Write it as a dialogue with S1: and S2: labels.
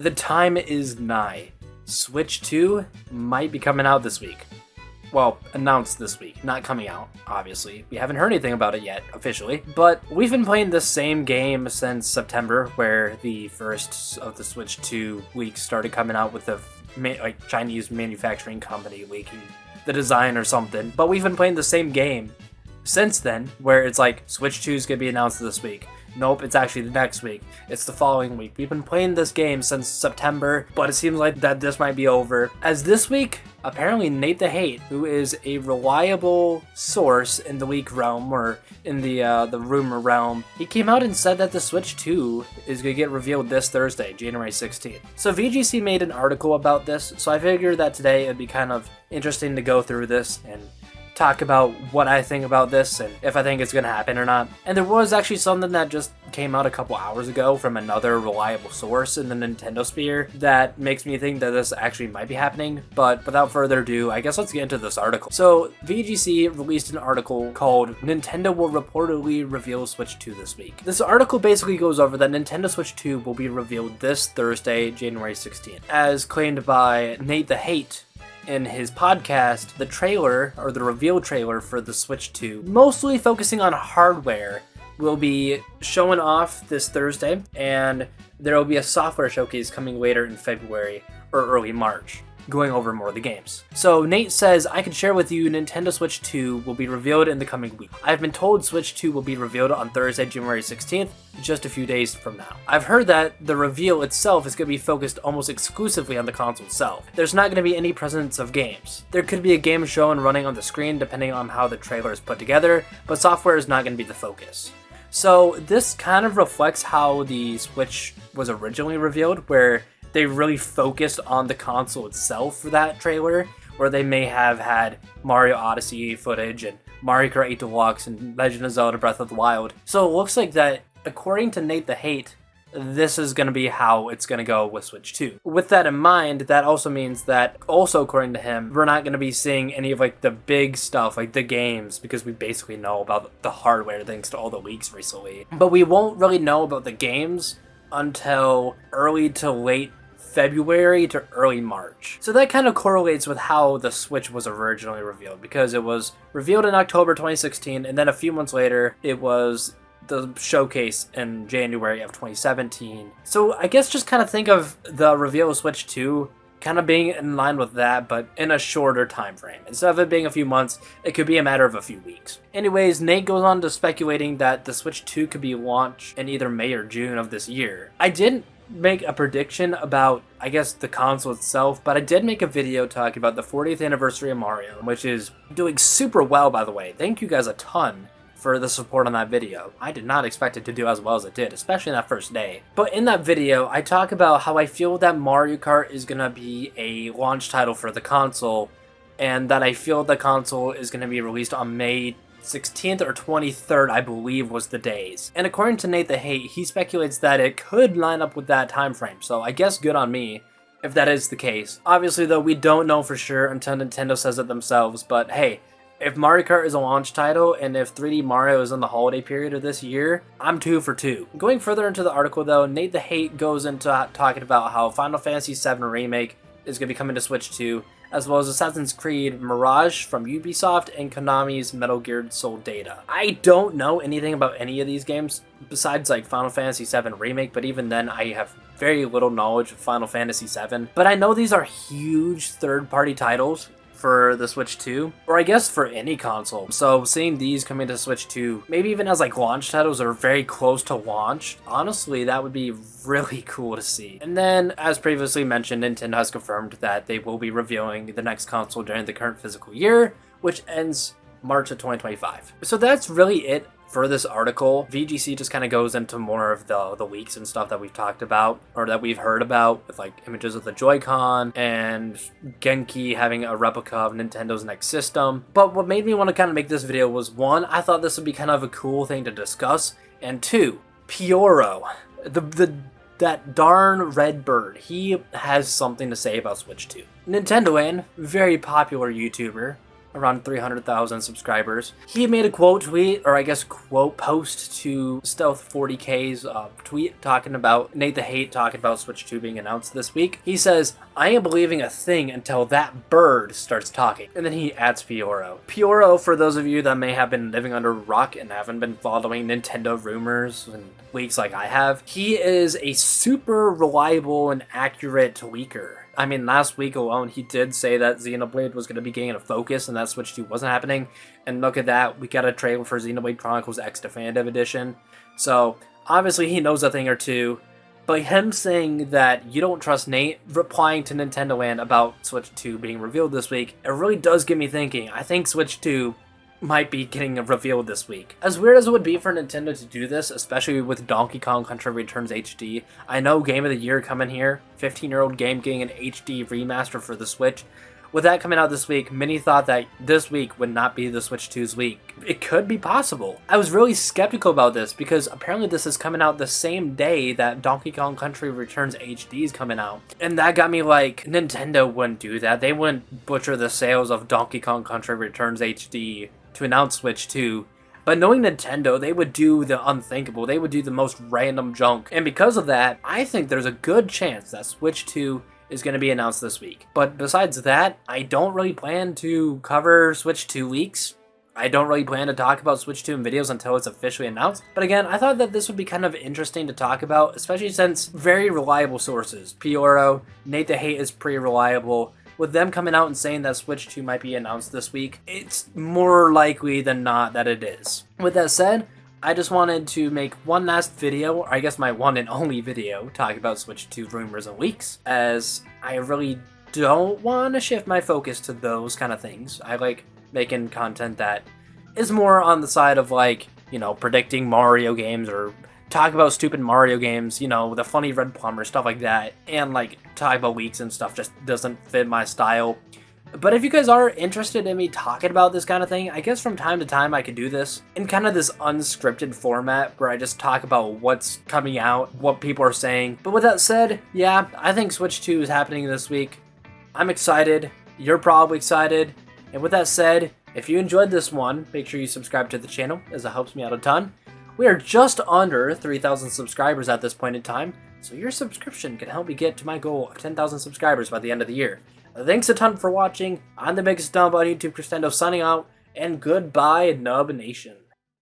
S1: The time is nigh. Switch 2 might be coming out this week. Well, announced this week, not coming out, obviously. We haven't heard anything about it yet, officially. But we've been playing the same game since September, where the first of the Switch 2 leaks started coming out with the Chinese manufacturing company leaking the design or something. But we've been playing the same game since then, where it's like, Switch 2 is going to be announced this week. Nope, it's actually the next week. It's the following week. We've been playing this game since September, but it seems like that this might be over. As this week, apparently Nate the Hate, who is a reliable source in the leak realm, or in the rumor realm, he came out and said that the Switch 2 is going to get revealed this Thursday, January 16th. So VGC made an article about this, so I figured that today it'd be kind of interesting to go through this and talk about what I think about this and if I think it's going to happen or not. And there was actually something that just came out a couple hours ago from another reliable source in the Nintendo sphere that makes me think that this actually might be happening. But without further ado, I guess let's get into this article. So VGC released an article called Nintendo will reportedly reveal Switch 2 this week. This article basically goes over that Nintendo Switch 2 will be revealed this Thursday, January 16th. As claimed by Nate the Hate in his podcast, the trailer, or the reveal trailer for the Switch 2, mostly focusing on hardware, will be showing off this Thursday, and there will be a software showcase coming later in February or early March, going over more of the games. So Nate says, I can share with you Nintendo Switch 2 will be revealed in the coming week. I've been told Switch 2 will be revealed on Thursday, January 16th, just a few days from now. I've heard that the reveal itself is going to be focused almost exclusively on the console itself. There's not going to be any presence of games. There could be a game shown running on the screen depending on how the trailer is put together, but software is not going to be the focus. So this kind of reflects how the Switch was originally revealed, where they really focused on the console itself for that trailer, where they may have had Mario Odyssey footage and Mario Kart 8 Deluxe and Legend of Zelda Breath of the Wild. So it looks like that, according to Nate the Hate, this is going to be how it's going to go with Switch 2. With that in mind, that also means that, also according to him, we're not going to be seeing any of like the big stuff, like the games, because we basically know about the hardware thanks to all the leaks recently. But we won't really know about the games until early to late February to early March. So that kind of correlates with how the Switch was originally revealed, because it was revealed in October 2016, and then a few months later, it was the showcase in January of 2017. So I guess just kind of think of the reveal of Switch 2 kind of being in line with that, but in a shorter time frame. Instead of it being a few months, it could be a matter of a few weeks. Anyways, Nate goes on to speculating that the Switch 2 could be launched in either May or June of this year. I didn't make a prediction about, I guess, the console itself, but I did make a video talking about the 40th anniversary of Mario, which is doing super well, by the way. Thank you guys a ton for the support on that video. I did not expect it to do as well as it did, especially in that first day. But in that video, I talk about how I feel that Mario Kart is gonna be a launch title for the console, and that I feel the console is gonna be released on May 16th or 23rd, I believe, was the days. And according to Nate the Hate, he speculates that it could line up with that time frame. So I guess good on me if that is the case. Obviously, though, we don't know for sure until Nintendo says it themselves. But hey, if Mario Kart is a launch title, and if 3D Mario is in the holiday period of this year, I'm 2 for 2. Going further into the article, though, Nate the Hate goes into talking about how Final Fantasy VII Remake is going to be coming to Switch 2, as well as Assassin's Creed Mirage from Ubisoft and Konami's Metal Gear Solid Data. I don't know anything about any of these games besides like Final Fantasy VII Remake, but even then I have very little knowledge of Final Fantasy VII. But I know these are huge third-party titles for the Switch 2, or I guess for any console. So seeing these coming to Switch 2, maybe even as like launch titles or very close to launch, honestly, that would be really cool to see. And then, as previously mentioned, Nintendo has confirmed that they will be revealing the next console during the current physical year, which ends March of 2025. So that's really it for this article. VGC just kind of goes into more of the leaks and stuff that we've talked about, or that we've heard about, with like images of the Joy-Con and Genki having a replica of Nintendo's next system. But what made me want to kind of make this video was, one, I thought this would be kind of a cool thing to discuss, and two, Pioro, that darn red bird, he has something to say about Switch 2. Nintendoan, very popular YouTuber, around 300,000 subscribers. He made a quote tweet, or I guess quote post to Stealth 40K's tweet talking about Nate the Hate talking about Switch 2 being announced this week. He says, "I am believing a thing until that bird starts talking." And then he adds Pioro. Pioro, for those of you that may have been living under a rock and haven't been following Nintendo rumors and leaks like I have, he is a super reliable and accurate leaker. I mean, last week alone, he did say that Xenoblade was going to be getting a focus and that Switch 2 wasn't happening. And look at that, we got a trailer for Xenoblade Chronicles X Definitive Edition. So, obviously he knows a thing or two. But him saying that you don't trust Nate, replying to Nintendo Land about Switch 2 being revealed this week, it really does get me thinking. I think Switch 2 might be getting revealed this week. As weird as it would be for Nintendo to do this, especially with Donkey Kong Country Returns HD, I know Game of the Year coming here, 15-year-old game getting an HD remaster for the Switch. With that coming out this week, many thought that this week would not be the Switch 2's week. It could be possible. I was really skeptical about this because apparently this is coming out the same day that Donkey Kong Country Returns HD is coming out. And that got me like, Nintendo wouldn't do that. They wouldn't butcher the sales of Donkey Kong Country Returns HD to announce Switch 2. But knowing Nintendo, they would do the unthinkable. They would do the most random junk. And because of that, I think there's a good chance that Switch 2 is going to be announced this week. But besides that, I don't really plan to cover Switch 2 leaks. I don't really plan to talk about Switch 2 in videos until it's officially announced. But again, I thought that this would be kind of interesting to talk about, especially since very reliable sources. Pioro, Nate the Hate is pretty reliable. With them coming out and saying that Switch 2 might be announced this week, it's more likely than not that it is. With that said, I just wanted to make one last video, or I guess my one and only video, talking about Switch 2 rumors and leaks, as I really don't want to shift my focus to those kind of things. I like making content that is more on the side of like, you know, predicting Mario games or talk about stupid Mario games, you know, the funny red plumber, stuff like that, and like talk about leaks and stuff just doesn't fit my style. But if you guys are interested in me talking about this kind of thing, I guess from time to time I could do this in kind of this unscripted format where I just talk about what's coming out, what people are saying. But with that said, yeah, I think Switch 2 is happening this week. I'm excited. You're probably excited. And with that said, if you enjoyed this one, make sure you subscribe to the channel as it helps me out a ton. We are just under 3,000 subscribers at this point in time, so your subscription can help me get to my goal of 10,000 subscribers by the end of the year. Thanks a ton for watching. I'm the biggest dumb on YouTube, Crescendo, signing out, and goodbye, Nub Nation.